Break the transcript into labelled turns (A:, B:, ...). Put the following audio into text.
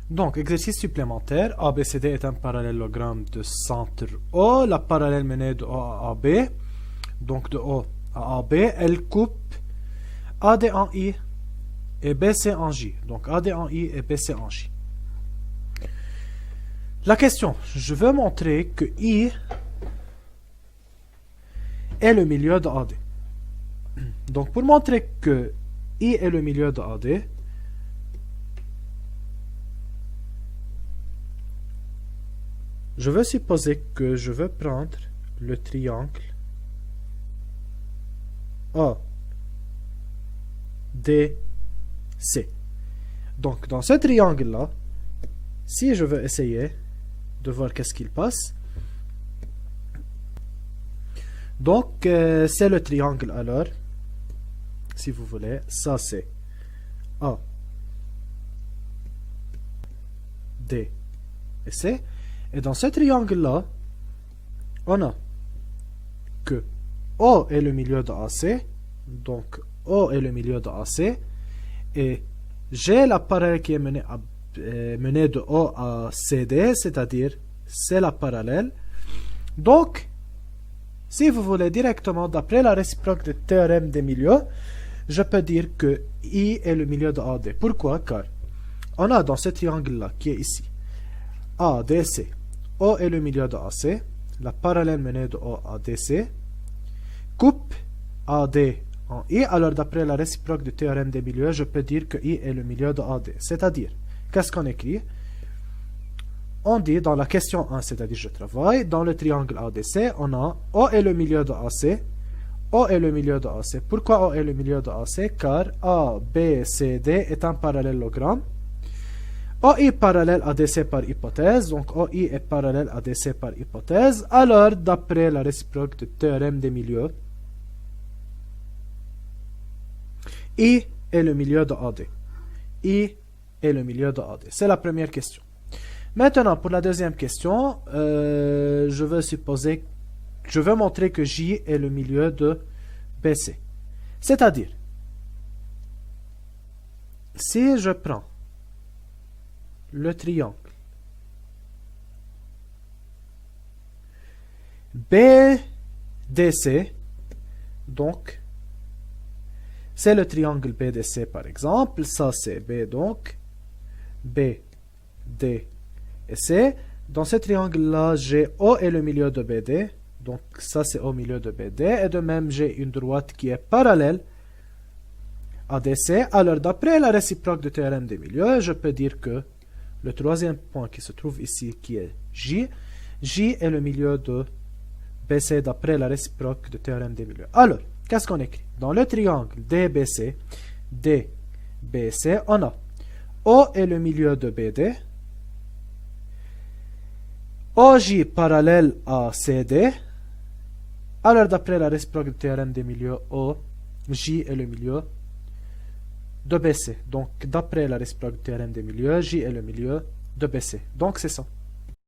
A: Donc, exercice supplémentaire. ABCD est un parallélogramme de centre O. La parallèle menée de O à AB, donc de O à AB, elle coupe AD en I et BC en J. Donc AD en I et BC en J. La question, je veux montrer que I est le milieu de AD. Donc pour montrer que I est le milieu de AD, je veux supposer que je veux prendre le triangle ADC. Donc dans ce triangle-là, si je veux essayer de voir qu'est-ce qu'il passe, donc c'est le triangle alors, si vous voulez, ça c'est A, D et C. Et dans ce triangle-là, on a que O est le milieu de AC, donc O est le milieu de AC, et j'ai la parallèle qui est menée de O à CD, c'est-à-dire c'est la parallèle. Donc, si vous voulez directement, d'après la réciproque du théorème des milieux, je peux dire que I est le milieu de AD. Pourquoi? Car on a dans ce triangle-là, qui est ici, ADC, O est le milieu de AC, la parallèle menée de O à DC, coupe AD en I, alors d'après la réciproque du théorème des milieux, je peux dire que I est le milieu de AD. C'est-à-dire, qu'est-ce qu'on écrit? On dit dans la question 1, c'est-à-dire je travaille, dans le triangle ADC, on a O est le milieu de AC, O est le milieu de AC. Pourquoi O est le milieu de AC? Car ABCD est un parallélogramme. OI parallèle à DC par hypothèse, donc OI est parallèle à DC par hypothèse. Alors, d'après la réciproque du théorème des milieux, I est le milieu de AD. I est le milieu de AD. C'est la première question. Maintenant, pour la deuxième question, je veux montrer que J est le milieu de BC. C'est-à-dire, si je prends le triangle BDC, donc c'est le triangle BDC par exemple, ça c'est B, donc B, D et C. Dans ce triangle-là, j'ai O est le milieu de BD, donc ça c'est au milieu de BD, et de même j'ai une droite qui est parallèle à DC. Alors d'après la réciproque du théorème des milieux, je peux dire que le troisième point qui se trouve ici, qui est J, J est le milieu de BC d'après la réciproque du théorème des milieux. Alors, qu'est-ce qu'on écrit? Dans le triangle DBC, DBC, on a O est le milieu de BD, OJ parallèle à CD. Alors, d'après la réciproque du théorème des milieux, OJ est le milieu de BC. Donc, d'après la réciproque du théorème des milieux, J est le milieu de BC. Donc, c'est ça.